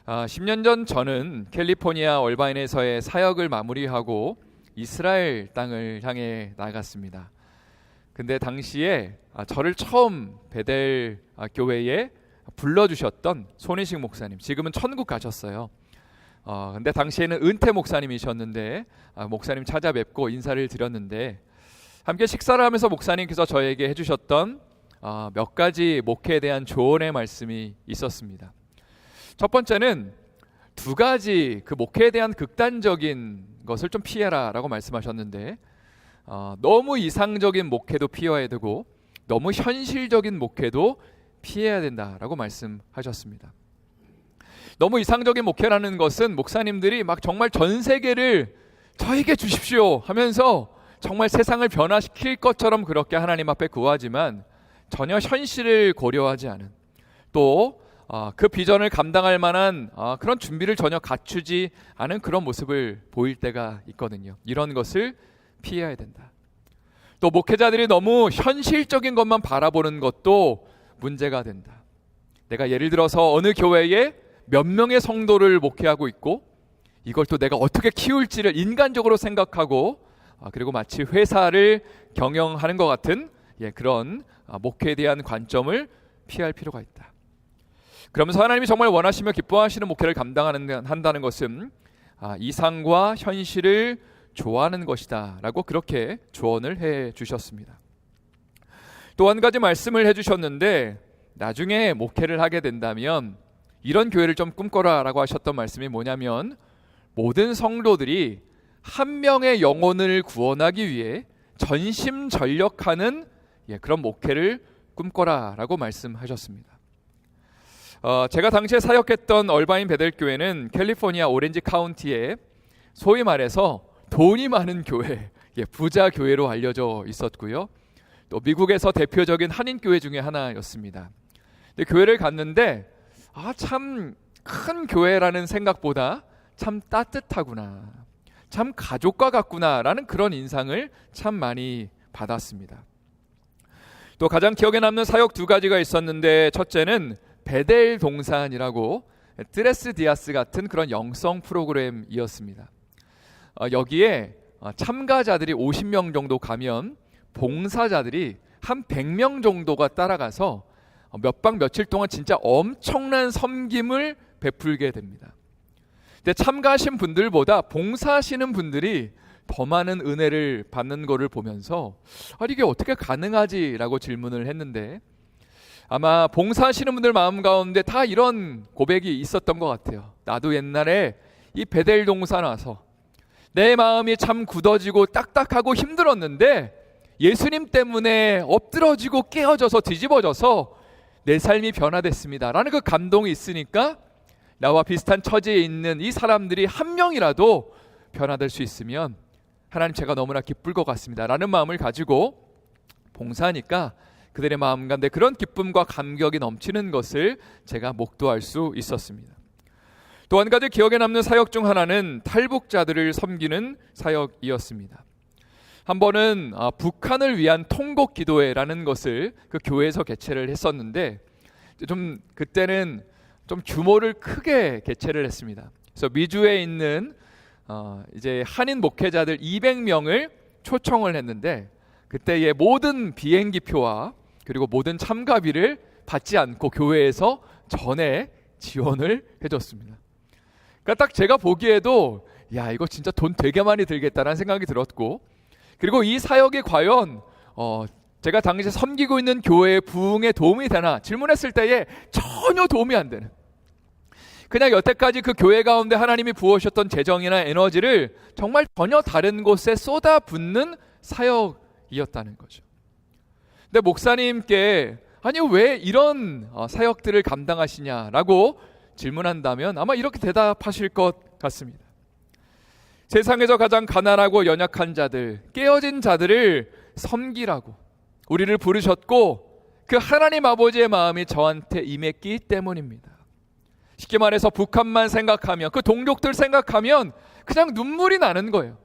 10년 전 저는 캘리포니아 얼바인에서의 사역을 마무리하고 이스라엘 땅을 향해 나갔습니다. 근데 당시에 저를 처음 베델 교회에 불러주셨던 손희식 목사님, 지금은 천국 가셨어요. 근데 당시에는 은퇴 목사님이셨는데 목사님 찾아뵙고 인사를 드렸는데, 함께 식사를 하면서 목사님께서 저에게 해주셨던 몇 가지 목회에 대한 조언의 말씀이 있었습니다. 첫 번째는 두 가지 그 목회에 대한 극단적인 것을 좀 피해라 라고 말씀하셨는데, 너무 이상적인 목회도 피해야 되고 너무 현실적인 목회도 피해야 된다라고 말씀하셨습니다. 너무 이상적인 목회라는 것은 목사님들이 막 정말 전 세계를 저에게 주십시오 하면서 정말 세상을 변화시킬 것처럼 그렇게 하나님 앞에 구하지만 전혀 현실을 고려하지 않은, 또 그 비전을 감당할 만한 그런 준비를 전혀 갖추지 않은 그런 모습을 보일 때가 있거든요. 이런 것을 피해야 된다. 또 목회자들이 너무 현실적인 것만 바라보는 것도 문제가 된다. 내가 예를 들어서 어느 교회에 몇 명의 성도를 목회하고 있고 이걸 또 내가 어떻게 키울지를 인간적으로 생각하고 그리고 마치 회사를 경영하는 것 같은 그런 목회에 대한 관점을 피할 필요가 있다. 그러면서 하나님이 정말 원하시며 기뻐하시는 목회를 한다는 것은 이상과 현실을 좋아하는 것이다 라고 그렇게 조언을 해 주셨습니다. 또 한 가지 말씀을 해 주셨는데, 나중에 목회를 하게 된다면 이런 교회를 좀 꿈꿔라 라고 하셨던 말씀이 뭐냐면, 모든 성도들이 한 명의 영혼을 구원하기 위해 전심전력하는 그런 목회를 꿈꿔라 라고 말씀하셨습니다. 제가 당시에 사역했던 얼바인 베델교회는 캘리포니아 오렌지 카운티에 소위 말해서 돈이 많은 교회, 부자 교회로 알려져 있었고요. 또 미국에서 대표적인 한인교회 중에 하나였습니다. 근데 교회를 갔는데 참 큰 교회라는 생각보다 참 따뜻하구나, 참 가족과 같구나 라는 그런 인상을 참 많이 받았습니다. 또 가장 기억에 남는 사역 두 가지가 있었는데, 첫째는 베델 동산이라고 트레스 디아스 같은 그런 영성 프로그램이었습니다. 여기에 참가자들이 50명 정도 가면 봉사자들이 한 100명 정도가 따라가서 몇 박 며칠 동안 진짜 엄청난 섬김을 베풀게 됩니다. 근데 참가하신 분들보다 봉사하시는 분들이 더 많은 은혜를 받는 것을 보면서 이게 어떻게 가능하지? 라고 질문을 했는데, 아마 봉사하시는 분들 마음 가운데 다 이런 고백이 있었던 것 같아요. 나도 옛날에 이 베델 동산 와서 내 마음이 참 굳어지고 딱딱하고 힘들었는데 예수님 때문에 엎드러지고 깨어져서 뒤집어져서 내 삶이 변화됐습니다 라는 그 감동이 있으니까 나와 비슷한 처지에 있는 이 사람들이 한 명이라도 변화될 수 있으면 하나님, 제가 너무나 기쁠 것 같습니다 라는 마음을 가지고 봉사하니까 그들의 마음 가운데 그런 기쁨과 감격이 넘치는 것을 제가 목도할 수 있었습니다. 또 한 가지 기억에 남는 사역 중 하나는 탈북자들을 섬기는 사역이었습니다. 한 번은 북한을 위한 통곡 기도회라는 것을 그 교회에서 개최를 했었는데, 그때는 좀 규모를 크게 개최를 했습니다. 그래서 미주에 있는 이제 한인 목회자들 200명을 초청을 했는데, 그때의 모든 비행기표와 그리고 모든 참가비를 받지 않고 교회에서 전에 지원을 해줬습니다. 그러니까 딱 제가 보기에도 이거 진짜 돈 되게 많이 들겠다라는 생각이 들었고, 그리고 이 사역이 과연 제가 당시에 섬기고 있는 교회의 부흥에 도움이 되나 질문했을 때에 전혀 도움이 안 되는, 그냥 여태까지 그 교회 가운데 하나님이 부어주셨던 재정이나 에너지를 정말 전혀 다른 곳에 쏟아붓는 사역이었다는 거죠. 근데 목사님께 왜 이런 사역들을 감당하시냐라고 질문한다면 아마 이렇게 대답하실 것 같습니다. 세상에서 가장 가난하고 연약한 자들, 깨어진 자들을 섬기라고 우리를 부르셨고 그 하나님 아버지의 마음이 저한테 임했기 때문입니다. 쉽게 말해서 북한만 생각하면, 그 동족들 생각하면 그냥 눈물이 나는 거예요.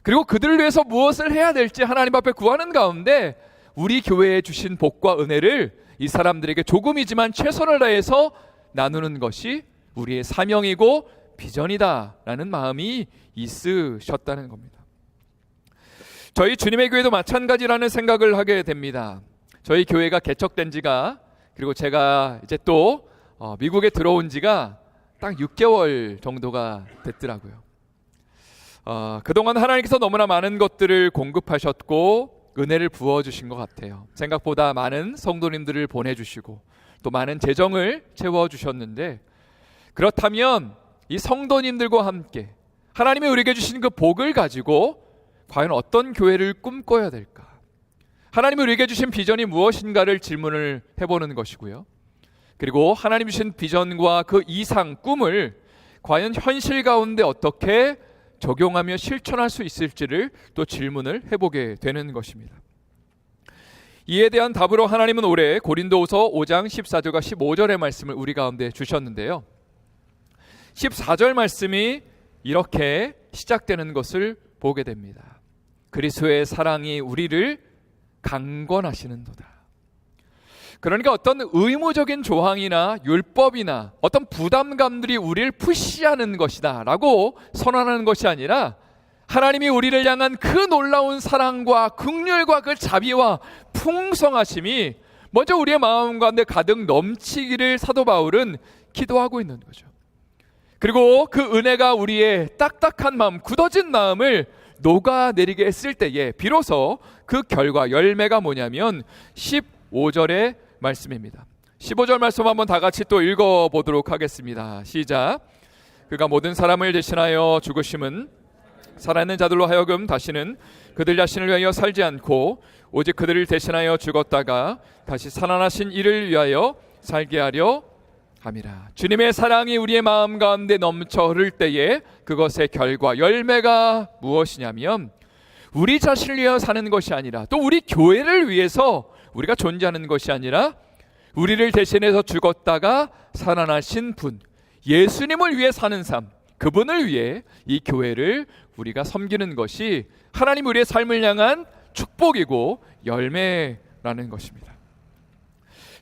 그리고 그들을 위해서 무엇을 해야 될지 하나님 앞에 구하는 가운데 우리 교회에 주신 복과 은혜를 이 사람들에게 조금이지만 최선을 다해서 나누는 것이 우리의 사명이고 비전이다라는 마음이 있으셨다는 겁니다. 저희 주님의 교회도 마찬가지라는 생각을 하게 됩니다. 저희 교회가 개척된 지가, 그리고 제가 이제 또 미국에 들어온 지가 딱 6개월 정도가 됐더라고요. 그동안 하나님께서 너무나 많은 것들을 공급하셨고 은혜를 부어주신 것 같아요. 생각보다 많은 성도님들을 보내주시고 또 많은 재정을 채워주셨는데, 그렇다면 이 성도님들과 함께 하나님이 우리에게 주신 그 복을 가지고 과연 어떤 교회를 꿈꿔야 될까? 하나님이 우리에게 주신 비전이 무엇인가를 질문을 해보는 것이고요. 그리고 하나님 주신 비전과 그 이상 꿈을 과연 현실 가운데 어떻게 적용하며 실천할 수 있을지를 또 질문을 해보게 되는 것입니다. 이에 대한 답으로 하나님은 올해 고린도후서 5장 14절과 15절의 말씀을 우리 가운데 주셨는데요. 14절 말씀이 이렇게 시작되는 것을 보게 됩니다. 그리스도의 사랑이 우리를 강권하시는도다. 그러니까 어떤 의무적인 조항이나 율법이나 어떤 부담감들이 우리를 푸시하는 것이다 라고 선언하는 것이 아니라, 하나님이 우리를 향한 그 놀라운 사랑과 긍휼과 그 자비와 풍성하심이 먼저 우리의 마음 가운데 가득 넘치기를 사도 바울은 기도하고 있는 거죠. 그리고 그 은혜가 우리의 딱딱한 마음, 굳어진 마음을 녹아내리게 했을 때에 비로소 그 결과, 열매가 뭐냐면 15절의 말씀입니다. 15절 말씀 한번 다 같이 또 읽어보도록 하겠습니다. 시작. 그가 모든 사람을 대신하여 죽으심은 살아있는 자들로 하여금 다시는 그들 자신을 위하여 살지 않고 오직 그들을 대신하여 죽었다가 다시 살아나신 이를 위하여 살게 하려 함이라. 주님의 사랑이 우리의 마음 가운데 넘쳐 흐를 때에 그것의 결과, 열매가 무엇이냐면, 우리 자신을 위하여 사는 것이 아니라, 또 우리 교회를 위해서 우리가 존재하는 것이 아니라, 우리를 대신해서 죽었다가 살아나신 분, 예수님을 위해 사는 삶, 그분을 위해 이 교회를 우리가 섬기는 것이 하나님 우리의 삶을 향한 축복이고 열매라는 것입니다.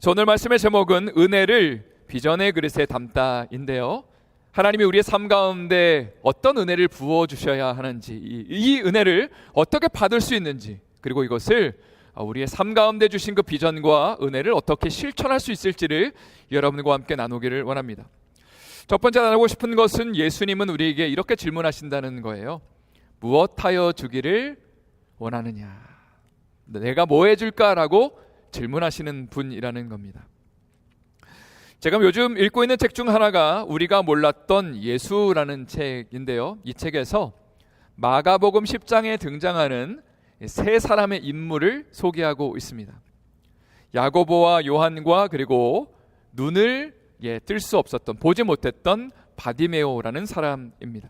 오늘 말씀의 제목은 은혜를 비전의 그릇에 담다인데요. 하나님이 우리의 삶 가운데 어떤 은혜를 부어주셔야 하는지, 이 은혜를 어떻게 받을 수 있는지, 그리고 이것을 우리의 삶 가운데 주신 그 비전과 은혜를 어떻게 실천할 수 있을지를 여러분과 함께 나누기를 원합니다. 첫 번째 나누고 싶은 것은, 예수님은 우리에게 이렇게 질문하신다는 거예요. 무엇하여 주기를 원하느냐? 내가 뭐 해줄까라고 질문하시는 분이라는 겁니다. 제가 요즘 읽고 있는 책 중 하나가 우리가 몰랐던 예수라는 책인데요. 이 책에서 마가복음 10장에 등장하는 세 사람의 인물을 소개하고 있습니다. 야고보와 요한과 그리고 눈을 뜰 수 없었던, 보지 못했던 바디메오라는 사람입니다.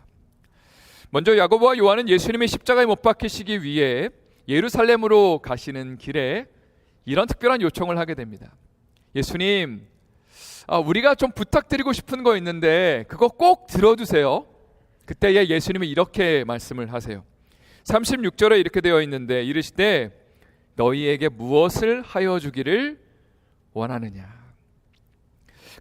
먼저 야고보와 요한은 예수님의 십자가에 못 박히시기 위해 예루살렘으로 가시는 길에 이런 특별한 요청을 하게 됩니다. 예수님, 우리가 좀 부탁드리고 싶은 거 있는데 그거 꼭 들어주세요. 그때에 예수님이 이렇게 말씀을 하세요. 36절에 이렇게 되어 있는데, 이르시되 너희에게 무엇을 하여 주기를 원하느냐?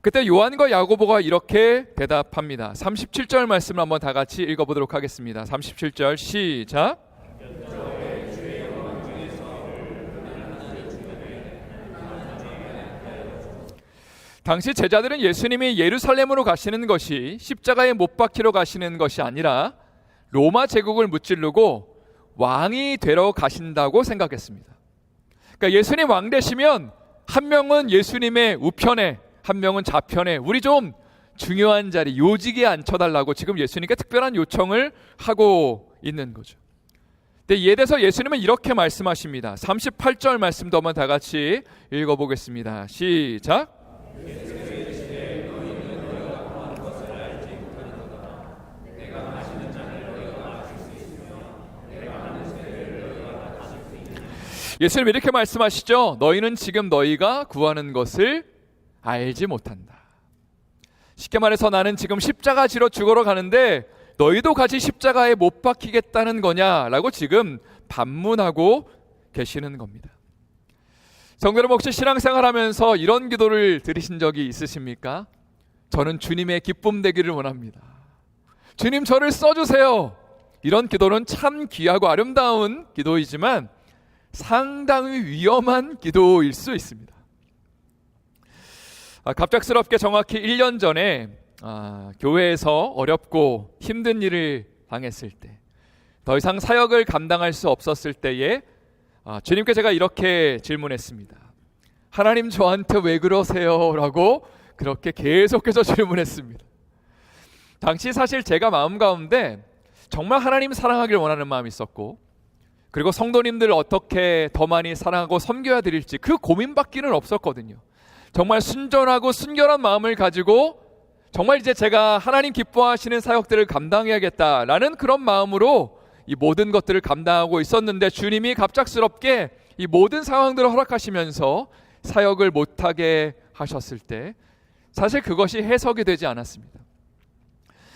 그때 요한과 야고보가 이렇게 대답합니다. 37절 말씀을 한번 다 같이 읽어보도록 하겠습니다. 37절 시작. 당시 제자들은 예수님이 예루살렘으로 가시는 것이 십자가에 못 박히러 가시는 것이 아니라 로마 제국을 무찌르고 왕이 되러 가신다고 생각했습니다. 그러니까 예수님 왕 되시면 한 명은 예수님의 우편에, 한 명은 좌편에, 우리 좀 중요한 자리, 요직에 앉혀달라고 지금 예수님께 특별한 요청을 하고 있는 거죠. 근데 이에 대해서 예수님은 이렇게 말씀하십니다. 38절 말씀도 한번 다 같이 읽어보겠습니다. 시작. 예수님 이렇게 말씀하시죠. 너희는 지금 너희가 구하는 것을 알지 못한다. 쉽게 말해서 나는 지금 십자가 지러 죽으러 가는데 너희도 같이 십자가에 못 박히겠다는 거냐라고 지금 반문하고 계시는 겁니다. 성도 여러분, 혹시 신앙생활 하면서 이런 기도를 들으신 적이 있으십니까? 저는 주님의 기쁨 되기를 원합니다. 주님 저를 써주세요. 이런 기도는 참 귀하고 아름다운 기도이지만 상당히 위험한 기도일 수 있습니다. 갑작스럽게 정확히 1년 전에 교회에서 어렵고 힘든 일을 당했을 때, 더 이상 사역을 감당할 수 없었을 때에 주님께 제가 이렇게 질문했습니다. 하나님 저한테 왜 그러세요? 라고 그렇게 계속해서 질문했습니다. 당시 사실 제가 마음 가운데 정말 하나님 사랑하길 원하는 마음이 있었고, 그리고 성도님들을 어떻게 더 많이 사랑하고 섬겨야 드릴지 그 고민밖에는 없었거든요. 정말 순전하고 순결한 마음을 가지고 정말 이제 제가 하나님 기뻐하시는 사역들을 감당해야겠다라는 그런 마음으로 이 모든 것들을 감당하고 있었는데, 주님이 갑작스럽게 이 모든 상황들을 허락하시면서 사역을 못하게 하셨을 때 사실 그것이 해석이 되지 않았습니다.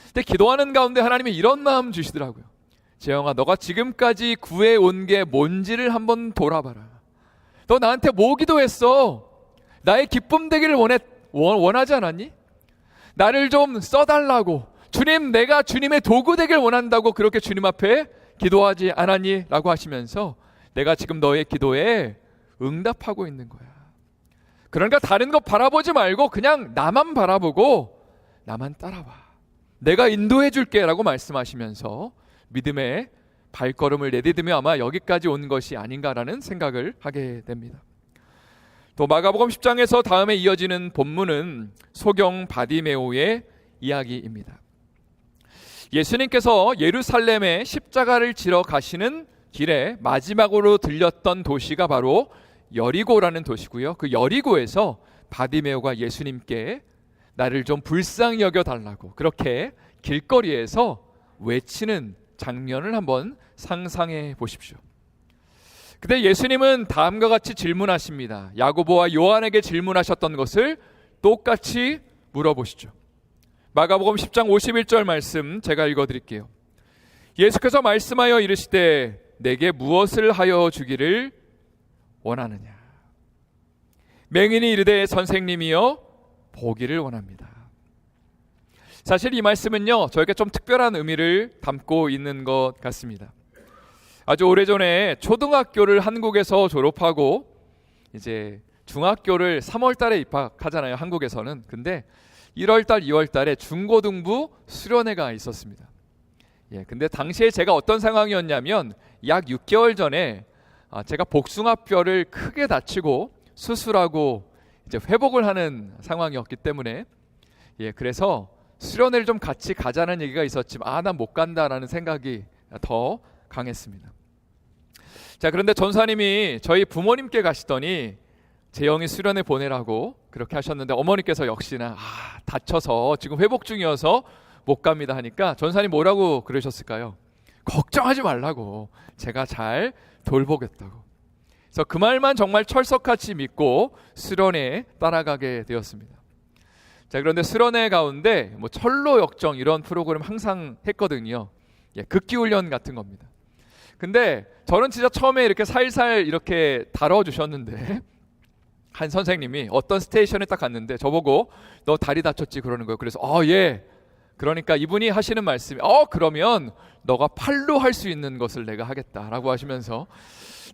근데 기도하는 가운데 하나님이 이런 마음 주시더라고요. 재영아, 너가 지금까지 구해온 게 뭔지를 한번 돌아봐라. 너 나한테 뭐 기도했어? 나의 기쁨 되기를 원하지 않았니? 나를 좀 써달라고, 주님 내가 주님의 도구 되길 원한다고 그렇게 주님 앞에 기도하지 않았니? 라고 하시면서 내가 지금 너의 기도에 응답하고 있는 거야. 그러니까 다른 거 바라보지 말고 그냥 나만 바라보고 나만 따라와. 내가 인도해 줄게 라고 말씀하시면서 믿음의 발걸음을 내디디며 아마 여기까지 온 것이 아닌가라는 생각을 하게 됩니다. 또 마가복음 10장에서 다음에 이어지는 본문은 소경 바디메오의 이야기입니다. 예수님께서 예루살렘에 십자가를 지러 가시는 길에 마지막으로 들렸던 도시가 바로 여리고라는 도시고요. 그 여리고에서 바디메오가 예수님께 나를 좀 불쌍히 여겨달라고 그렇게 길거리에서 외치는 장면을 한번 상상해 보십시오. 그때 예수님은 다음과 같이 질문하십니다. 야고보와 요한에게 질문하셨던 것을 똑같이 물어보시죠. 마가복음 10장 51절 말씀 제가 읽어드릴게요. 예수께서 말씀하여 이르시되 내게 무엇을 하여 주기를 원하느냐? 맹인이 이르되 선생님이여 보기를 원합니다. 사실 이 말씀은요, 저에게 좀 특별한 의미를 담고 있는 것 같습니다. 아주 오래전에 초등학교를 한국에서 졸업하고 이제 중학교를 3월 달에 입학하잖아요, 한국에서는. 근데 1월 달, 2월 달에 중고등부 수련회가 있었습니다. 근데 당시에 제가 어떤 상황이었냐면 약 6개월 전에 제가 복숭아뼈를 크게 다치고 수술하고 이제 회복을 하는 상황이었기 때문에 그래서 수련회를 좀 같이 가자는 얘기가 있었지만 난 못 간다라는 생각이 더 강했습니다. 자, 그런데 전사님이 저희 부모님께 가시더니 재영이 수련회 보내라고 그렇게 하셨는데, 어머니께서 역시나 다쳐서 지금 회복 중이어서 못 갑니다 하니까 전사님 뭐라고 그러셨을까요? 걱정하지 말라고, 제가 잘 돌보겠다고. 그래서 그 말만 정말 철석같이 믿고 수련회에 따라가게 되었습니다. 자, 그런데 수련회 가운데 철로 역정 이런 프로그램 항상 했거든요. 극기훈련 같은 겁니다. 근데 저는 진짜 처음에 이렇게 살살 이렇게 다뤄주셨는데 한 선생님이 어떤 스테이션에 딱 갔는데 저보고 너 다리 다쳤지 그러는 거예요. 그래서 예. 그러니까 이분이 하시는 말씀이 그러면 너가 팔로 할 수 있는 것을 내가 하겠다라고 하시면서,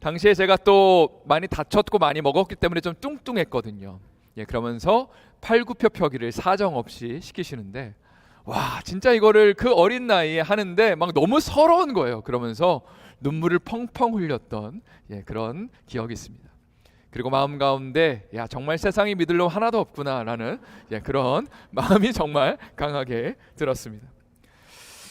당시에 제가 또 많이 다쳤고 많이 먹었기 때문에 좀 뚱뚱했거든요. 그러면서 팔굽혀 펴기를 사정없이 시키시는데, 와, 진짜 이거를 그 어린 나이에 하는데 막 너무 서러운 거예요. 그러면서 눈물을 펑펑 흘렸던 그런 기억이 있습니다. 그리고 마음 가운데 정말 세상이 믿을 놈 하나도 없구나라는 그런 마음이 정말 강하게 들었습니다.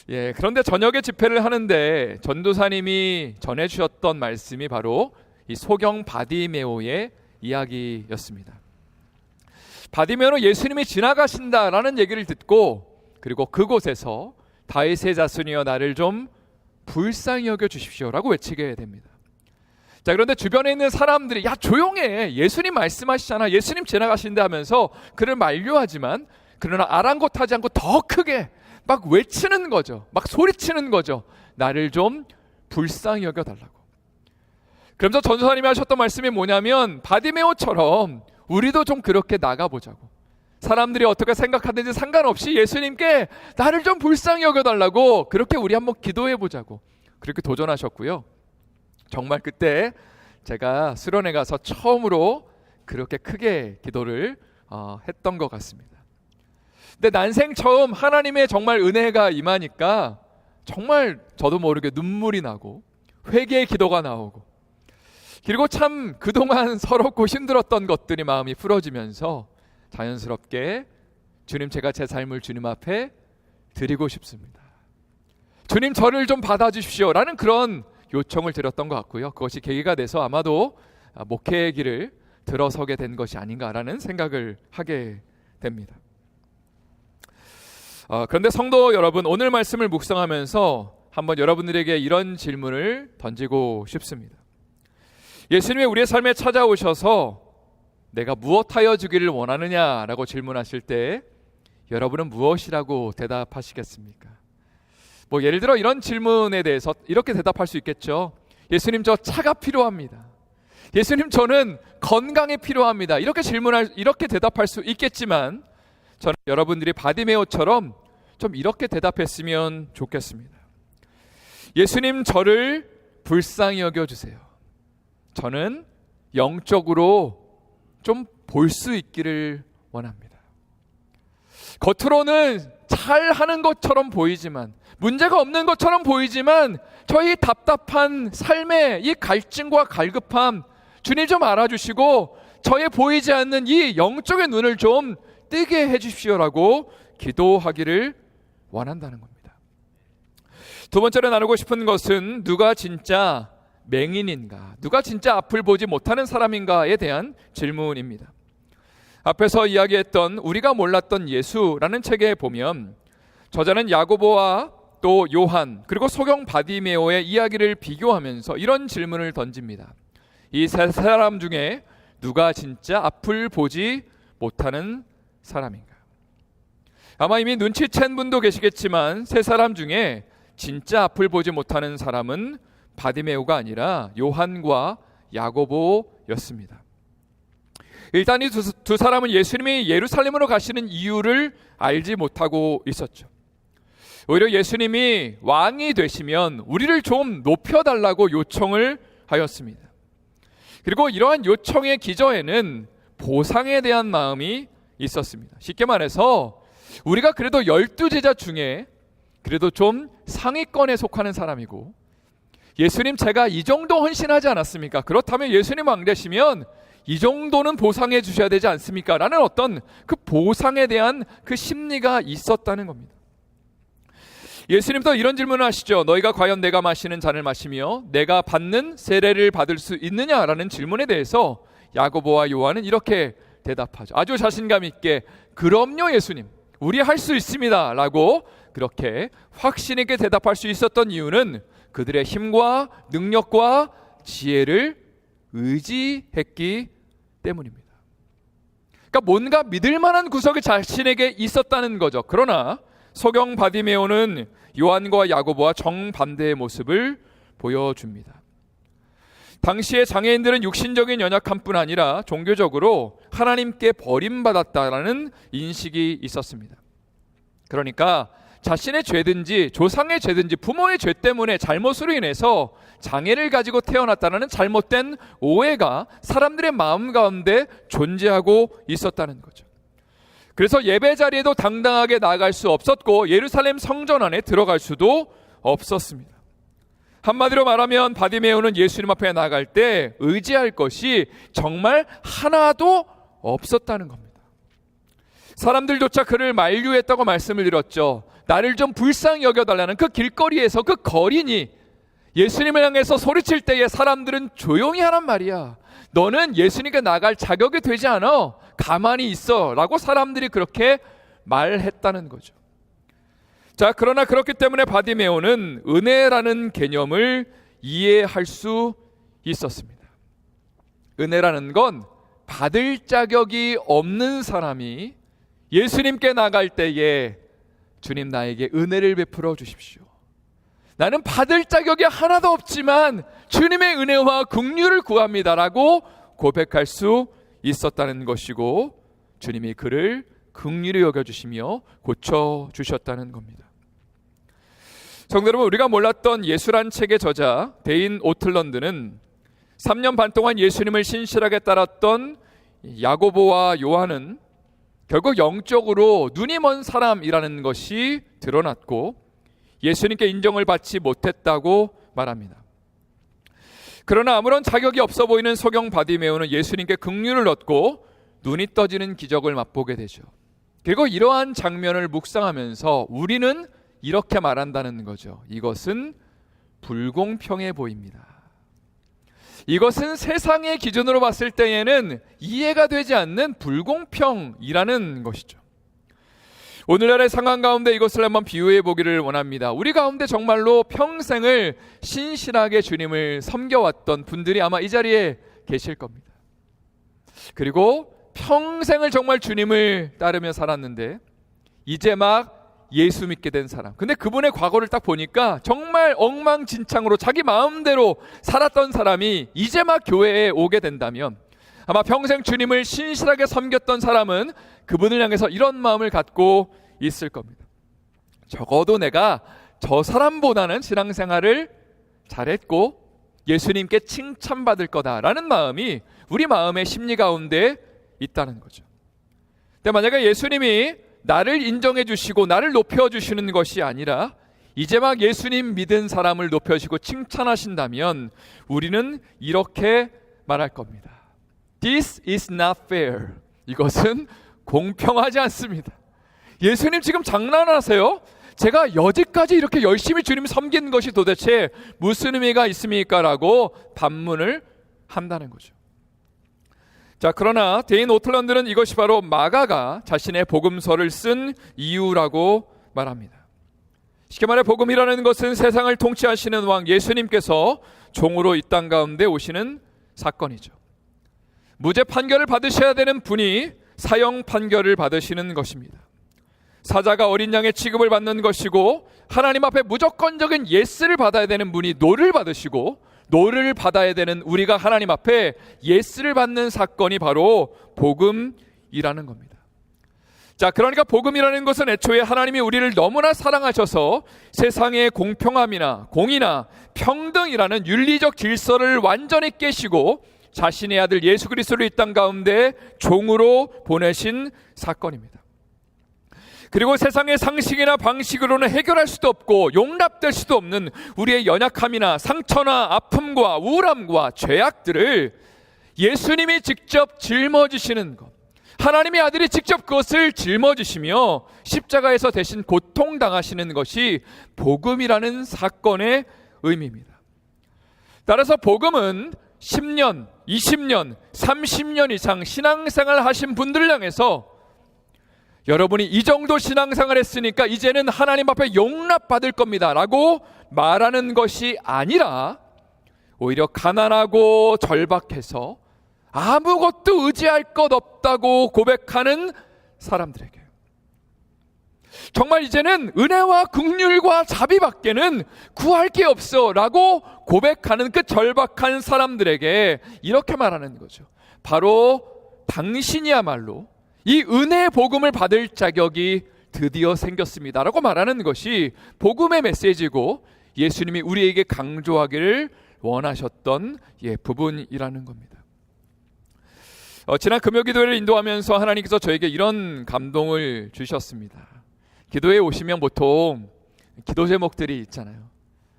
그런데 저녁에 집회를 하는데 전도사님이 전해주셨던 말씀이 바로 이 소경 바디메오의 이야기였습니다. 바디메오는 예수님이 지나가신다라는 얘기를 듣고, 그리고 그곳에서 다윗의 자손이여 나를 좀 불쌍히 여겨 주십시오라고 외치게 됩니다. 자, 그런데 주변에 있는 사람들이 조용해, 예수님 말씀하시잖아, 예수님 지나가신다 하면서 그를 만류하지만, 그러나 아랑곳하지 않고 더 크게 막 외치는 거죠. 막 소리치는 거죠. 나를 좀 불쌍히 여겨달라고. 그러면서 전도사님이 하셨던 말씀이 뭐냐면 바디메오처럼 우리도 좀 그렇게 나가보자고. 사람들이 어떻게 생각하든지 상관없이 예수님께 나를 좀 불쌍히 여겨달라고 그렇게 우리 한번 기도해 보자고 그렇게 도전하셨고요. 정말 그때 제가 수련회 가서 처음으로 그렇게 크게 기도를 했던 것 같습니다. 근데 난생 처음 하나님의 정말 은혜가 임하니까 정말 저도 모르게 눈물이 나고 회개의 기도가 나오고, 그리고 참 그동안 서럽고 힘들었던 것들이 마음이 풀어지면서 자연스럽게 주님, 제가 제 삶을 주님 앞에 드리고 싶습니다. 주님, 저를 좀 받아주십시오 라는 그런 요청을 드렸던 것 같고요. 그것이 계기가 돼서 아마도 목회의 길을 들어서게 된 것이 아닌가라는 생각을 하게 됩니다. 그런데 성도 여러분, 오늘 말씀을 묵상하면서 한번 여러분들에게 이런 질문을 던지고 싶습니다. 예수님이 우리의 삶에 찾아오셔서 내가 무엇하여 주기를 원하느냐라고 질문하실 때 여러분은 무엇이라고 대답하시겠습니까? 예를 들어 이런 질문에 대해서 이렇게 대답할 수 있겠죠. 예수님, 저 차가 필요합니다. 예수님, 저는 건강이 필요합니다. 이렇게 대답할 수 있겠지만, 저는 여러분들이 바디메오처럼 좀 이렇게 대답했으면 좋겠습니다. 예수님, 저를 불쌍히 여겨주세요. 저는 영적으로 좀 볼 수 있기를 원합니다. 겉으로는 잘 하는 것처럼 보이지만, 문제가 없는 것처럼 보이지만, 저희 답답한 삶의 이 갈증과 갈급함 주님 좀 알아주시고 저의 보이지 않는 이 영적의 눈을 좀 뜨게 해주십시오라고 기도하기를 원한다는 겁니다. 두 번째로 나누고 싶은 것은 누가 진짜 맹인인가, 누가 진짜 앞을 보지 못하는 사람인가에 대한 질문입니다. 앞에서 이야기했던 우리가 몰랐던 예수라는 책에 보면 저자는 야고보와 또 요한 그리고 소경 바디메오의 이야기를 비교하면서 이런 질문을 던집니다. 이 세 사람 중에 누가 진짜 앞을 보지 못하는 사람인가? 아마 이미 눈치챈 분도 계시겠지만 세 사람 중에 진짜 앞을 보지 못하는 사람은 바디메오가 아니라 요한과 야고보였습니다. 일단 이 두 사람은 예수님이 예루살렘으로 가시는 이유를 알지 못하고 있었죠. 오히려 예수님이 왕이 되시면 우리를 좀 높여달라고 요청을 하였습니다. 그리고 이러한 요청의 기저에는 보상에 대한 마음이 있었습니다. 쉽게 말해서 우리가 그래도 12제자 중에 그래도 좀 상위권에 속하는 사람이고, 예수님, 제가 이 정도 헌신하지 않았습니까? 그렇다면 예수님 왕 되시면 이 정도는 보상해 주셔야 되지 않습니까? 라는 어떤 그 보상에 대한 그 심리가 있었다는 겁니다. 예수님도 이런 질문을 하시죠. 너희가 과연 내가 마시는 잔을 마시며 내가 받는 세례를 받을 수 있느냐라는 질문에 대해서 야고보와 요한은 이렇게 대답하죠. 아주 자신감 있게 그럼요 예수님, 우리 할 수 있습니다 라고 그렇게 확신 있게 대답할 수 있었던 이유는 그들의 힘과 능력과 지혜를 의지했기 때문입니다. 그러니까 뭔가 믿을 만한 구석이 자신에게 있었다는 거죠. 그러나 소경 바디메오는 요한과 야고보와 정반대의 모습을 보여줍니다. 당시의 장애인들은 육신적인 연약함뿐 아니라 종교적으로 하나님께 버림받았다라는 인식이 있었습니다. 그러니까 자신의 죄든지 조상의 죄든지 부모의 죄 때문에 잘못으로 인해서 장애를 가지고 태어났다는 잘못된 오해가 사람들의 마음 가운데 존재하고 있었다는 거죠. 그래서 예배 자리에도 당당하게 나아갈 수 없었고 예루살렘 성전 안에 들어갈 수도 없었습니다. 한마디로 말하면 바디메오는 예수님 앞에 나아갈 때 의지할 것이 정말 하나도 없었다는 겁니다. 사람들조차 그를 만류했다고 말씀을 드렸죠. 나를 좀 불쌍히 여겨달라는 그 길거리에서 그 거린이 예수님을 향해서 소리칠 때에 사람들은 조용히 하란 말이야. 너는 예수님께 나갈 자격이 되지 않아. 가만히 있어 라고 사람들이 그렇게 말했다는 거죠. 자, 그러나 그렇기 때문에 바디메오는 은혜라는 개념을 이해할 수 있었습니다. 은혜라는 건 받을 자격이 없는 사람이 예수님께 나갈 때에 주님, 나에게 은혜를 베풀어 주십시오. 나는 받을 자격이 하나도 없지만 주님의 은혜와 긍휼을 구합니다라고 고백할 수 있었다는 것이고, 주님이 그를 긍휼히 여겨주시며 고쳐주셨다는 겁니다. 성도 여러분, 우리가 몰랐던 예수란 책의 저자 데인 오틀런드는 3년 반 동안 예수님을 신실하게 따랐던 야고보와 요한은 결국 영적으로 눈이 먼 사람이라는 것이 드러났고 예수님께 인정을 받지 못했다고 말합니다. 그러나 아무런 자격이 없어 보이는 소경 바디메오는 예수님께 긍휼을 얻고 눈이 떠지는 기적을 맛보게 되죠. 그리고 이러한 장면을 묵상하면서 우리는 이렇게 말한다는 거죠. 이것은 불공평해 보입니다. 이것은 세상의 기준으로 봤을 때에는 이해가 되지 않는 불공평이라는 것이죠. 오늘날의 상황 가운데 이것을 한번 비유해 보기를 원합니다. 우리 가운데 정말로 평생을 신실하게 주님을 섬겨왔던 분들이 아마 이 자리에 계실 겁니다. 그리고 평생을 정말 주님을 따르며 살았는데 이제 막 예수 믿게 된 사람, 근데 그분의 과거를 딱 보니까 정말 엉망진창으로 자기 마음대로 살았던 사람이 이제 막 교회에 오게 된다면 아마 평생 주님을 신실하게 섬겼던 사람은 그분을 향해서 이런 마음을 갖고 있을 겁니다. 적어도 내가 저 사람보다는 신앙생활을 잘했고 예수님께 칭찬받을 거다라는 마음이 우리 마음의 심리 가운데 있다는 거죠. 근데 만약에 예수님이 나를 인정해 주시고 나를 높여주시는 것이 아니라 이제 막 예수님 믿은 사람을 높여주시고 칭찬하신다면 우리는 이렇게 말할 겁니다. This is not fair. 이것은 공평하지 않습니다. 예수님 지금 장난하세요? 제가 여지까지 이렇게 열심히 주님 섬기는 것이 도대체 무슨 의미가 있습니까? 라고 반문을 한다는 거죠. 자, 그러나 데인 오틀런드는 이것이 바로 마가가 자신의 복음서를 쓴 이유라고 말합니다. 쉽게 말해 복음이라는 것은 세상을 통치하시는 왕 예수님께서 종으로 이 땅 가운데 오시는 사건이죠. 무죄 판결을 받으셔야 되는 분이 사형 판결을 받으시는 것입니다. 사자가 어린 양의 취급을 받는 것이고 하나님 앞에 무조건적인 예스를 받아야 되는 분이 노를 받으시고 노를 받아야 되는 우리가 하나님 앞에 예스를 받는 사건이 바로 복음이라는 겁니다. 자, 그러니까 복음이라는 것은 애초에 하나님이 우리를 너무나 사랑하셔서 세상의 공평함이나 공의나 평등이라는 윤리적 질서를 완전히 깨시고 자신의 아들 예수 그리스도를 이 땅 가운데 종으로 보내신 사건입니다. 그리고 세상의 상식이나 방식으로는 해결할 수도 없고 용납될 수도 없는 우리의 연약함이나 상처나 아픔과 우울함과 죄악들을 예수님이 직접 짊어지시는 것, 하나님의 아들이 직접 그것을 짊어지시며 십자가에서 대신 고통당하시는 것이 복음이라는 사건의 의미입니다. 따라서 복음은 10년, 20년, 30년 이상 신앙생활 하신 분들을 향해서 여러분이 이 정도 신앙생활 했으니까 이제는 하나님 앞에 용납받을 겁니다 라고 말하는 것이 아니라 오히려 가난하고 절박해서 아무것도 의지할 것 없다고 고백하는 사람들에게 정말 이제는 은혜와 긍휼과 자비밖에는 구할 게 없어 라고 고백하는 그 절박한 사람들에게 이렇게 말하는 거죠. 바로 당신이야말로 이 은혜의 복음을 받을 자격이 드디어 생겼습니다 라고 말하는 것이 복음의 메시지고 예수님이 우리에게 강조하기를 원하셨던 부분이라는 겁니다. 지난 금요기도회를 인도하면서 하나님께서 저에게 이런 감동을 주셨습니다. 기도에 오시면 보통 기도 제목들이 있잖아요.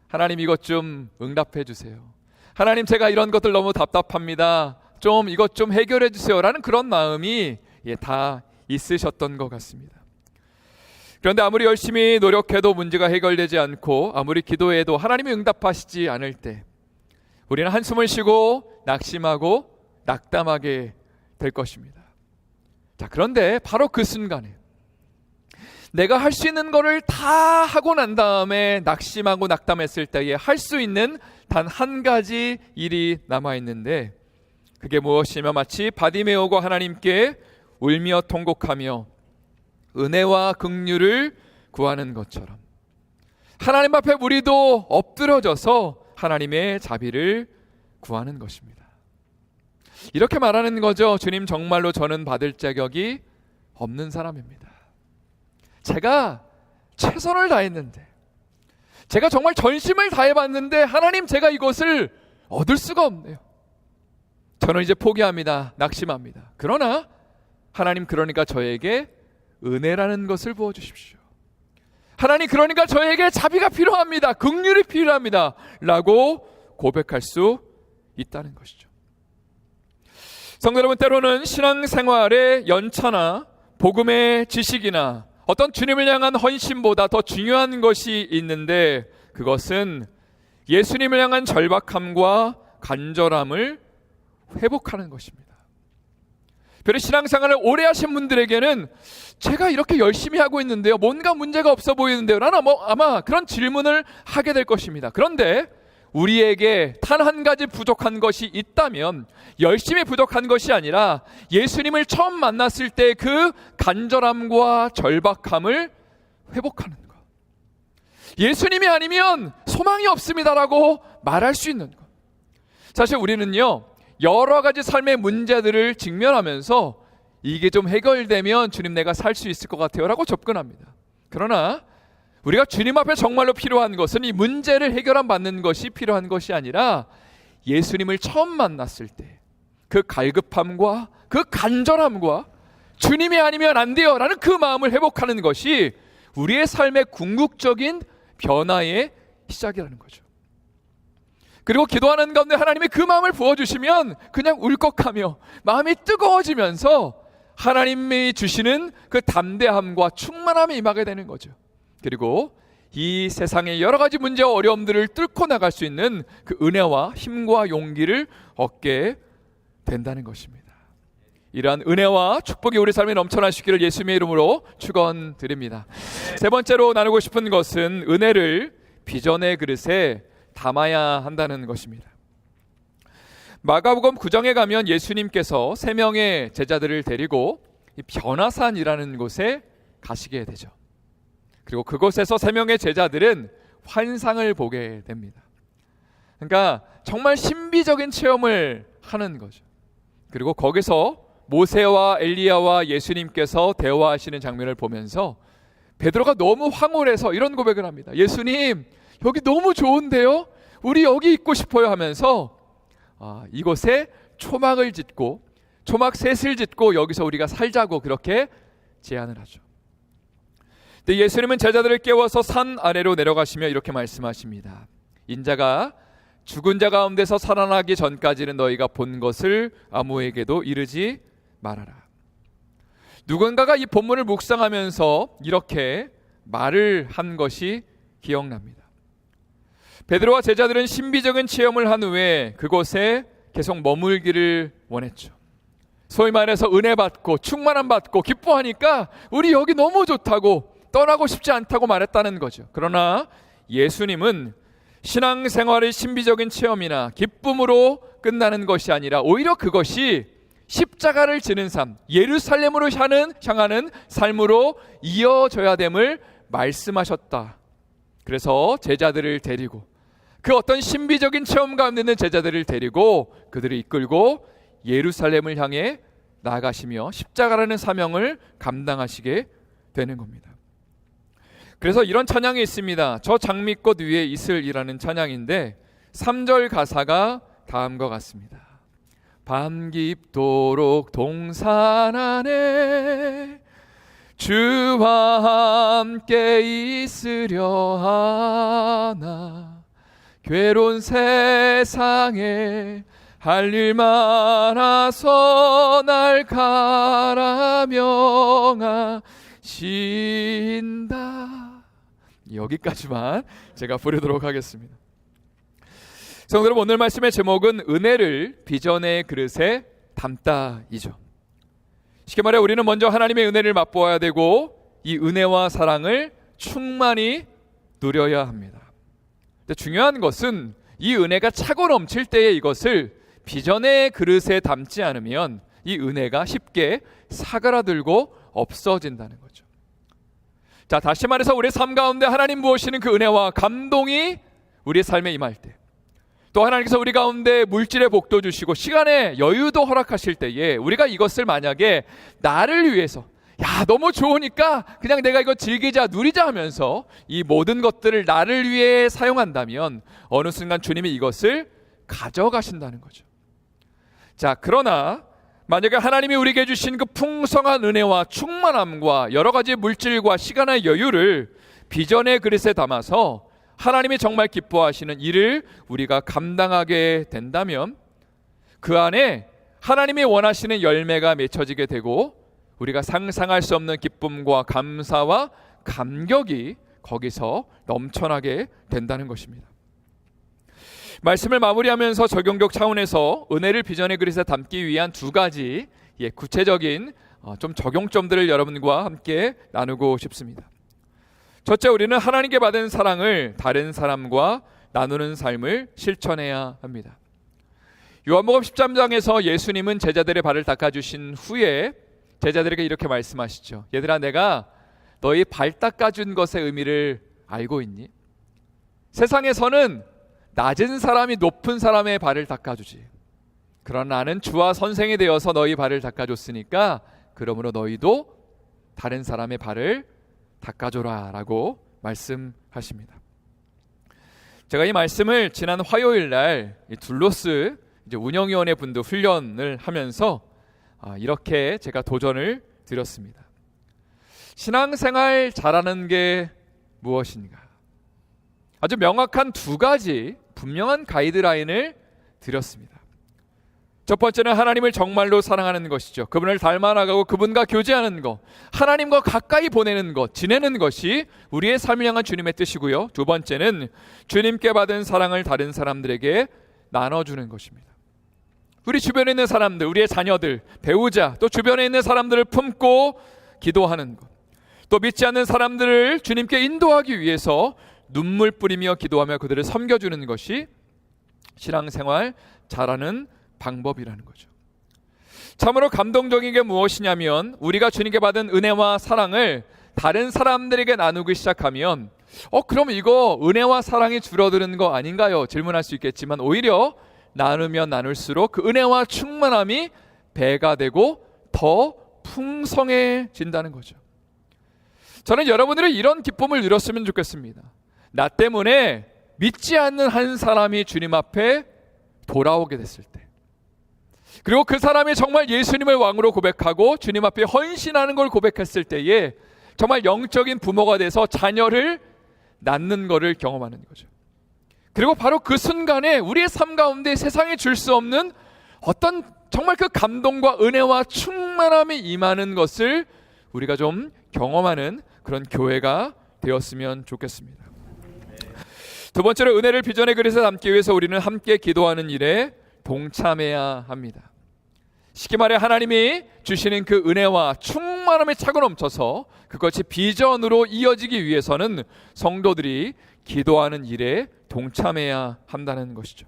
하나님 이것 좀 응답해 주세요. 하나님 제가 이런 것들 너무 답답합니다. 좀 이것 좀 해결해 주세요 라는 그런 마음이 다 있으셨던 것 같습니다. 그런데 아무리 열심히 노력해도 문제가 해결되지 않고 아무리 기도해도 하나님이 응답하시지 않을 때 우리는 한숨을 쉬고 낙심하고 낙담하게 될 것입니다. 자, 그런데 바로 그 순간에 내가 할 수 있는 거를 다 하고 난 다음에 낙심하고 낙담했을 때에 할 수 있는 단 한 가지 일이 남아있는데 그게 무엇이며 마치 바디메오가 하나님께 울며 통곡하며 은혜와 긍휼을 구하는 것처럼 하나님 앞에 우리도 엎드러져서 하나님의 자비를 구하는 것입니다. 이렇게 말하는 거죠. 주님 정말로 저는 받을 자격이 없는 사람입니다. 제가 최선을 다했는데, 제가 정말 전심을 다해봤는데 하나님, 제가 이것을 얻을 수가 없네요. 저는 이제 포기합니다. 낙심합니다. 그러나 하나님, 그러니까 저에게 은혜라는 것을 부어주십시오. 하나님, 그러니까 저에게 자비가 필요합니다. 긍휼이 필요합니다. 라고 고백할 수 있다는 것이죠. 성도 여러분, 때로는 신앙생활의 연차나 복음의 지식이나 어떤 주님을 향한 헌신보다 더 중요한 것이 있는데, 그것은 예수님을 향한 절박함과 간절함을 회복하는 것입니다. 별의 신앙생활을 오래 하신 분들에게는 제가 이렇게 열심히 하고 있는데요, 뭔가 문제가 없어 보이는데요 라는 아마 그런 질문을 하게 될 것입니다. 그런데 우리에게 단 한 가지 부족한 것이 있다면 열심히 부족한 것이 아니라 예수님을 처음 만났을 때 그 간절함과 절박함을 회복하는 것. 예수님이 아니면 소망이 없습니다라고 말할 수 있는 것. 사실 우리는요, 여러 가지 삶의 문제들을 직면하면서 이게 좀 해결되면 주님, 내가 살 수 있을 것 같아요 라고 접근합니다. 그러나 우리가 주님 앞에 정말로 필요한 것은 이 문제를 받는 것이 필요한 것이 아니라 예수님을 처음 만났을 때 그 갈급함과 그 간절함과 주님이 아니면 안 돼요 라는 그 마음을 회복하는 것이 우리의 삶의 궁극적인 변화의 시작이라는 거죠. 그리고 기도하는 가운데 하나님이 그 마음을 부어주시면 그냥 울컥하며 마음이 뜨거워지면서 하나님이 주시는 그 담대함과 충만함이 임하게 되는 거죠. 그리고 이 세상의 여러 가지 문제와 어려움들을 뚫고 나갈 수 있는 그 은혜와 힘과 용기를 얻게 된다는 것입니다. 이러한 은혜와 축복이 우리 삶에 넘쳐나시기를 예수님의 이름으로 축원드립니다. 세 번째로 나누고 싶은 것은 은혜를 비전의 그릇에 담아야 한다는 것입니다. 마가복음 9장에 가면 예수님께서 3명의 제자들을 데리고 변화산이라는 곳에 가시게 되죠. 그리고 그곳에서 3명의 제자들은 환상을 보게 됩니다. 그러니까 정말 신비적인 체험을 하는 거죠. 그리고 거기서 모세와 엘리야와 예수님께서 대화하시는 장면을 보면서 베드로가 너무 황홀해서 이런 고백을 합니다. 예수님, 여기 너무 좋은데요? 우리 여기 있고 싶어요 하면서 이곳에 초막을 짓고 초막셋을 짓고 여기서 우리가 살자고 그렇게 제안을 하죠. 근데 예수님은 제자들을 깨워서 산 아래로 내려가시며 이렇게 말씀하십니다. 인자가 죽은 자 가운데서 살아나기 전까지는 너희가 본 것을 아무에게도 이르지 말아라. 누군가가 이 본문을 묵상하면서 이렇게 말을 한 것이 기억납니다. 베드로와 제자들은 신비적인 체험을 한 후에 그곳에 계속 머물기를 원했죠. 소위 말해서 은혜 받고 충만함 받고 기뻐하니까 우리 여기 너무 좋다고 떠나고 싶지 않다고 말했다는 거죠. 그러나 예수님은 신앙생활의 신비적인 체험이나 기쁨으로 끝나는 것이 아니라 오히려 그것이 십자가를 지는 삶, 예루살렘으로 향하는 삶으로 이어져야 됨을 말씀하셨다. 그래서 제자들을 데리고 그 어떤 신비적인 체험 가운데 있는 제자들을 데리고 그들을 이끌고 예루살렘을 향해 나아가시며 십자가라는 사명을 감당하시게 되는 겁니다. 그래서 이런 찬양이 있습니다. 저 장미꽃 위에 이슬이라는 찬양인데 3절 가사가 다음과 같습니다. 밤 깊도록 동산 안에 주와 함께 있으려 하나 괴로운 세상에 할 일 많아서 날 가라명하신다. 여기까지만 제가 부르도록 하겠습니다. 성도 여러분, 오늘 말씀의 제목은 은혜를 비전의 그릇에 담다이죠. 쉽게 말해 우리는 먼저 하나님의 은혜를 맛보아야 되고 이 은혜와 사랑을 충만히 누려야 합니다. 근데 중요한 것은 이 은혜가 차고 넘칠 때에 이것을 비전의 그릇에 담지 않으면 이 은혜가 쉽게 사그라들고 없어진다는 거죠. 자, 다시 말해서 우리의 삶 가운데 하나님 부으시는 그 은혜와 감동이 우리의 삶에 임할 때, 또 하나님께서 우리 가운데 물질의 복도 주시고 시간의 여유도 허락하실 때에 우리가 이것을 만약에 나를 위해서 야, 너무 좋으니까 그냥 내가 이거 즐기자, 누리자 하면서 이 모든 것들을 나를 위해 사용한다면 어느 순간 주님이 이것을 가져가신다는 거죠. 자, 그러나 만약에 하나님이 우리에게 주신 그 풍성한 은혜와 충만함과 여러 가지 물질과 시간의 여유를 비전의 그릇에 담아서 하나님이 정말 기뻐하시는 일을 우리가 감당하게 된다면 그 안에 하나님이 원하시는 열매가 맺혀지게 되고 우리가 상상할 수 없는 기쁨과 감사와 감격이 거기서 넘쳐나게 된다는 것입니다. 말씀을 마무리하면서 적용적 차원에서 은혜를 비전의 그릇에 담기 위한 두 가지 구체적인 좀 적용점들을 여러분과 함께 나누고 싶습니다. 첫째, 우리는 하나님께 받은 사랑을 다른 사람과 나누는 삶을 실천해야 합니다. 요한복음 13장에서 예수님은 제자들의 발을 닦아주신 후에 제자들에게 이렇게 말씀하시죠. 얘들아, 내가 너희 발 닦아준 것의 의미를 알고 있니? 세상에서는 낮은 사람이 높은 사람의 발을 닦아주지. 그러나 나는 주와 선생이 되어서 너희 발을 닦아줬으니까 그러므로 너희도 다른 사람의 발을 닦아줘라 라고 말씀하십니다. 제가 이 말씀을 지난 화요일 날 둘로스 운영위원회 분도 훈련을 하면서 이렇게 제가 도전을 드렸습니다. 신앙생활 잘하는 게 무엇인가? 아주 명확한 두 가지 분명한 가이드라인을 드렸습니다. 첫 번째는 하나님을 정말로 사랑하는 것이죠. 그분을 닮아나가고 그분과 교제하는 것, 하나님과 가까이 보내는 것, 지내는 것이 우리의 삶을 향한 주님의 뜻이고요. 두 번째는 주님께 받은 사랑을 다른 사람들에게 나눠주는 것입니다. 우리 주변에 있는 사람들, 우리의 자녀들, 배우자, 또 주변에 있는 사람들을 품고 기도하는 것, 또 믿지 않는 사람들을 주님께 인도하기 위해서 눈물 뿌리며 기도하며 그들을 섬겨주는 것이 신앙생활 잘하는 방법이라는 거죠. 참으로 감동적인 게 무엇이냐면 우리가 주님께 받은 은혜와 사랑을 다른 사람들에게 나누기 시작하면 그럼 이거 은혜와 사랑이 줄어드는 거 아닌가요? 질문할 수 있겠지만 오히려 나누면 나눌수록 그 은혜와 충만함이 배가 되고 더 풍성해진다는 거죠. 저는 여러분들이 이런 기쁨을 누렸으면 좋겠습니다. 나 때문에 믿지 않는 한 사람이 주님 앞에 돌아오게 됐을 때, 그리고 그 사람이 정말 예수님을 왕으로 고백하고 주님 앞에 헌신하는 걸 고백했을 때에 정말 영적인 부모가 돼서 자녀를 낳는 것을 경험하는 거죠. 그리고 바로 그 순간에 우리의 삶 가운데 세상에 줄 수 없는 어떤 정말 그 감동과 은혜와 충만함이 임하는 것을 우리가 좀 경험하는 그런 교회가 되었으면 좋겠습니다. 두 번째로 은혜를 비전의 그릇에 담기 위해서 우리는 함께 기도하는 일에 동참해야 합니다. 쉽게 말해 하나님이 주시는 그 은혜와 충만함에 차고 넘쳐서 그것이 비전으로 이어지기 위해서는 성도들이 기도하는 일에 동참해야 한다는 것이죠.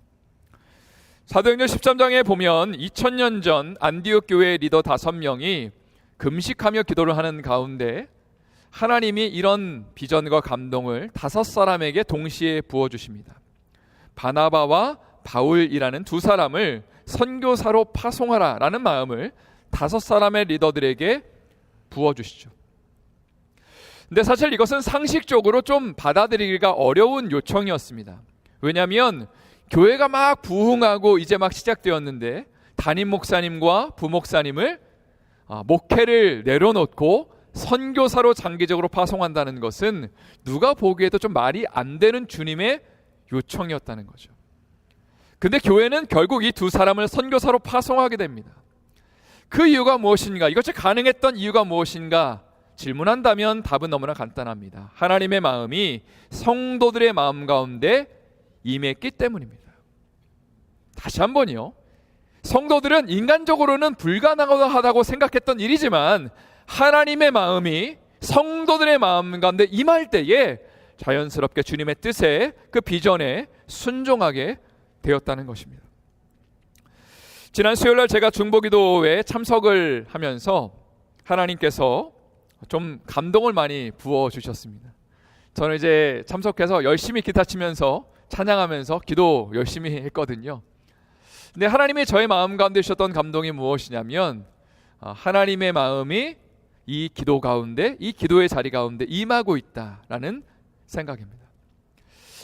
사도행전 13장에 보면 2000년 전 안디옥 교회 리더 5명이 금식하며 기도를 하는 가운데 하나님이 이런 비전과 감동을 5사람에게 동시에 부어주십니다. 바나바와 바울이라는 두 사람을 선교사로 파송하라 라는 마음을 5사람의 리더들에게 부어주시죠. 근데 사실 이것은 상식적으로 좀 받아들이기가 어려운 요청이었습니다. 왜냐하면 교회가 막 부흥하고 이제 막 시작되었는데 담임 목사님과 부목사님을 목회를 내려놓고 선교사로 장기적으로 파송한다는 것은 누가 보기에도 좀 말이 안 되는 주님의 요청이었다는 거죠. 근데 교회는 결국 이 두 사람을 선교사로 파송하게 됩니다. 그 이유가 무엇인가? 이것이 가능했던 이유가 무엇인가? 질문한다면 답은 너무나 간단합니다. 하나님의 마음이 성도들의 마음 가운데 임했기 때문입니다. 다시 한번요. 성도들은 인간적으로는 불가능하다고 생각했던 일이지만 하나님의 마음이 성도들의 마음 가운데 임할 때에 자연스럽게 주님의 뜻에 그 비전에 순종하게 되었다는 것입니다. 지난 수요일날 제가 중보기도에 참석을 하면서 하나님께서 좀 감동을 많이 부어주셨습니다. 저는 이제 참석해서 열심히 기타 치면서 찬양하면서 기도 열심히 했거든요. 근데 하나님이 저의 마음 가운데 주셨던 감동이 무엇이냐면 하나님의 마음이 이 기도 가운데, 이 기도의 자리 가운데 임하고 있다라는 생각입니다.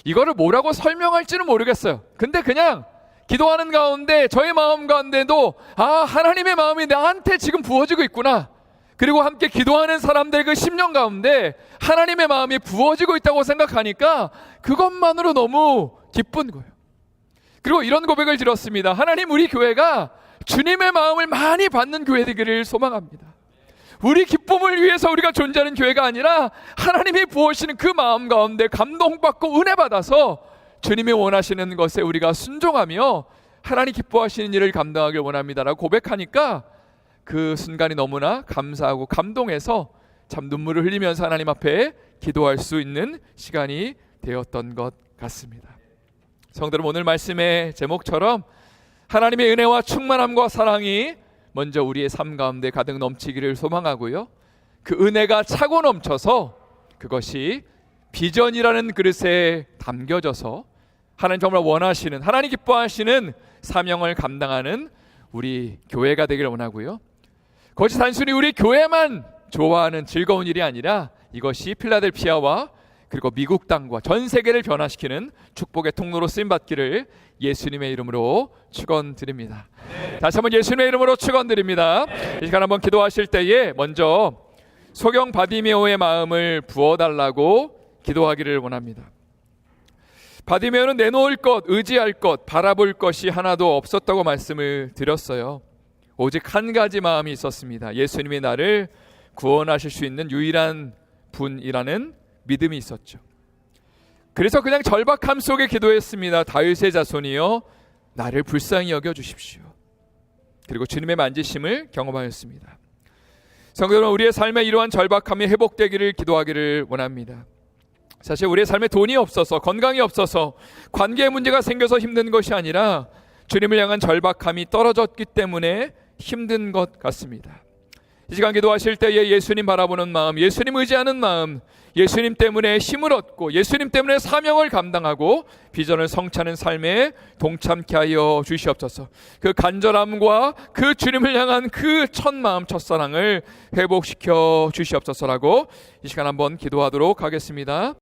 이거를 뭐라고 설명할지는 모르겠어요. 근데 그냥 기도하는 가운데 저의 마음 가운데도 하나님의 마음이 나한테 지금 부어지고 있구나, 그리고 함께 기도하는 사람들 그 심령 가운데 하나님의 마음이 부어지고 있다고 생각하니까 그것만으로 너무 기쁜 거예요. 그리고 이런 고백을 드렸습니다. 하나님, 우리 교회가 주님의 마음을 많이 받는 교회 되기를 소망합니다. 우리 기쁨을 위해서 우리가 존재하는 교회가 아니라 하나님이 부어주시는 그 마음 가운데 감동받고 은혜 받아서 주님이 원하시는 것에 우리가 순종하며 하나님 기뻐하시는 일을 감당하길 원합니다라고 고백하니까 그 순간이 너무나 감사하고 감동해서 참 눈물을 흘리면서 하나님 앞에 기도할 수 있는 시간이 되었던 것 같습니다. 성도 여러분, 오늘 말씀의 제목처럼 하나님의 은혜와 충만함과 사랑이 먼저 우리의 삶 가운데 가득 넘치기를 소망하고요, 그 은혜가 차고 넘쳐서 그것이 비전이라는 그릇에 담겨져서 하나님 정말 원하시는, 하나님 기뻐하시는 사명을 감당하는 우리 교회가 되기를 원하고요, 그것이 단순히 우리 교회만 좋아하는 즐거운 일이 아니라 이것이 필라델피아와 그리고 미국 땅과 전 세계를 변화시키는 축복의 통로로 쓰임받기를 예수님의 이름으로 축원드립니다. 다시 한번 예수님의 이름으로 축원드립니다. 이 시간 한번 기도하실 때에 먼저 소경 바디메오의 마음을 부어달라고 기도하기를 원합니다. 바디메오는 내놓을 것, 의지할 것, 바라볼 것이 하나도 없었다고 말씀을 드렸어요. 오직 한 가지 마음이 있었습니다. 예수님이 나를 구원하실 수 있는 유일한 분이라는 믿음이 있었죠. 그래서 그냥 절박함 속에 기도했습니다. 다윗의 자손이여, 나를 불쌍히 여겨주십시오. 그리고 주님의 만지심을 경험하였습니다. 성도 여러분, 우리의 삶에 이러한 절박함이 회복되기를 기도하기를 원합니다. 사실 우리의 삶에 돈이 없어서, 건강이 없어서, 관계의 문제가 생겨서 힘든 것이 아니라 주님을 향한 절박함이 떨어졌기 때문에 힘든 것 같습니다. 이 시간 기도하실 때에 예수님 바라보는 마음, 예수님 의지하는 마음, 예수님 때문에 힘을 얻고 예수님 때문에 사명을 감당하고 비전을 성취하는 삶에 동참케 하여 주시옵소서. 그 간절함과 그 주님을 향한 그 첫 마음, 첫사랑을 회복시켜 주시옵소서라고 이 시간 한번 기도하도록 하겠습니다.